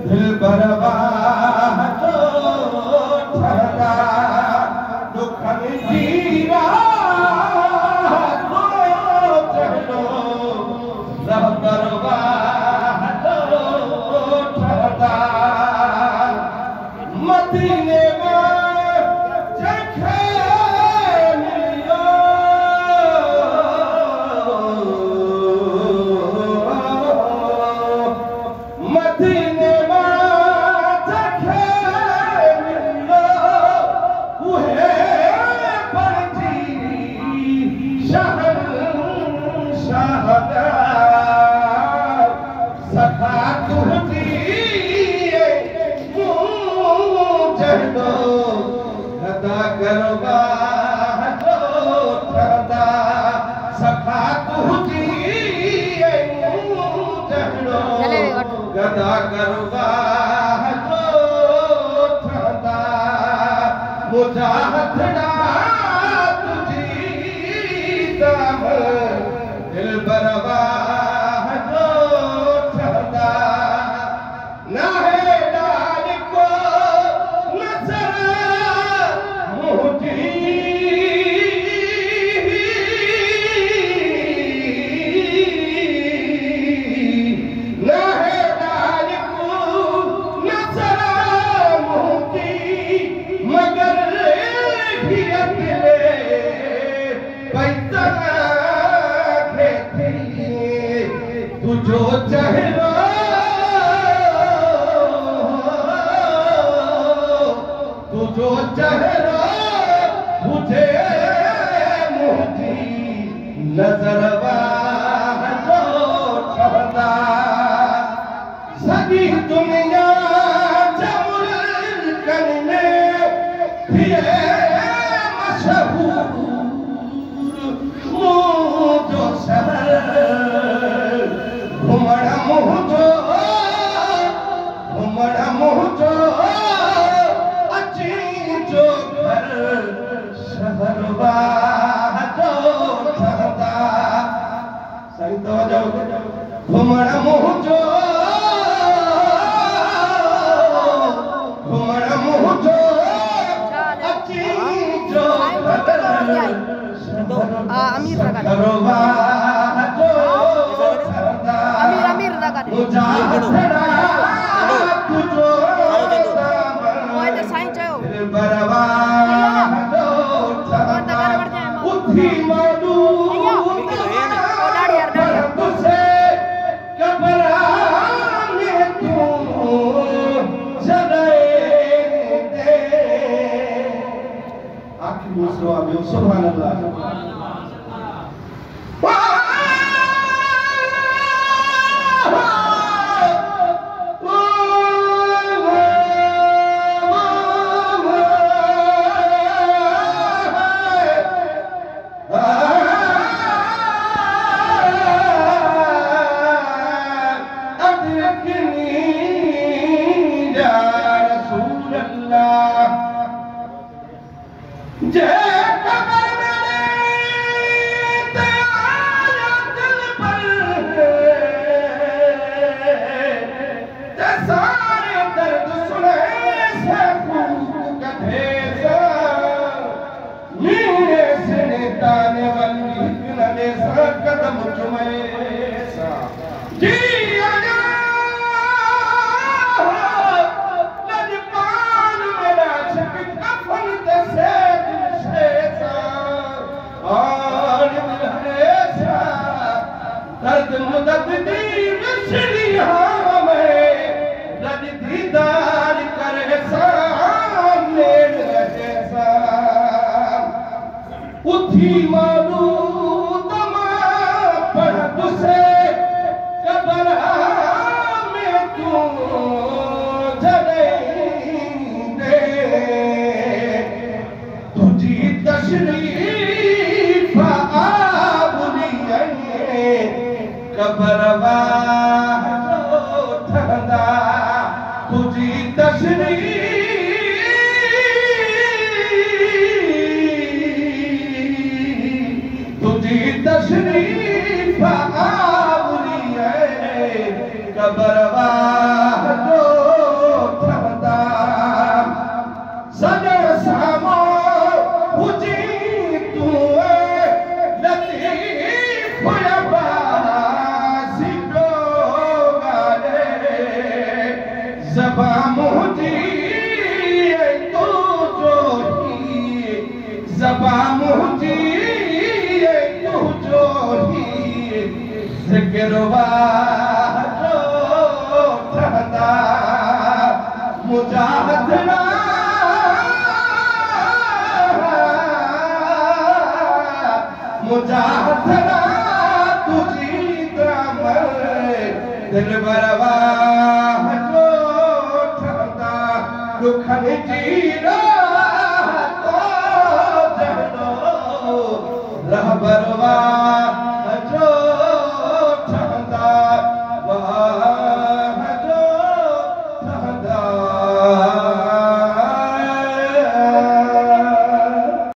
दिल बर्बाद तो ठहरा दुखन जीरा तो चलो रह बर्बाद तो ठहरा मदीने में जखे मिलियो मदीने में जखे मिलियो उहे बणजी शहंशाह सखा तुझी गदा गरबा जो ठहदा सखा तुझी गदा गरबा जो ठहदा मुझा हथड़ा तुझी दाम दिल बरबा जो ठहदा ना है डाल को नजर जो चेहरा तू जो चेहरा मुझे मुझी नजर जो ठहदा सभी दुनिया जमुल्कन में फिर मशहूर जो शहर घुमड़ा मुझो अची जो घर शहरवा जो ठहदा सही तवज्जो घुमड़ा मुझो अची जो घर अमीर लगा अमीर लगा सुभान अल्लाह जबा मुझी तू जो ही जबा मुझी तू जो ही जिक्र जो ठहदा मुजाहदना मुजाहदना तुझी दामन दिल बरवाह जो ठहदा दुखन जीरा तो जनो रहबरवा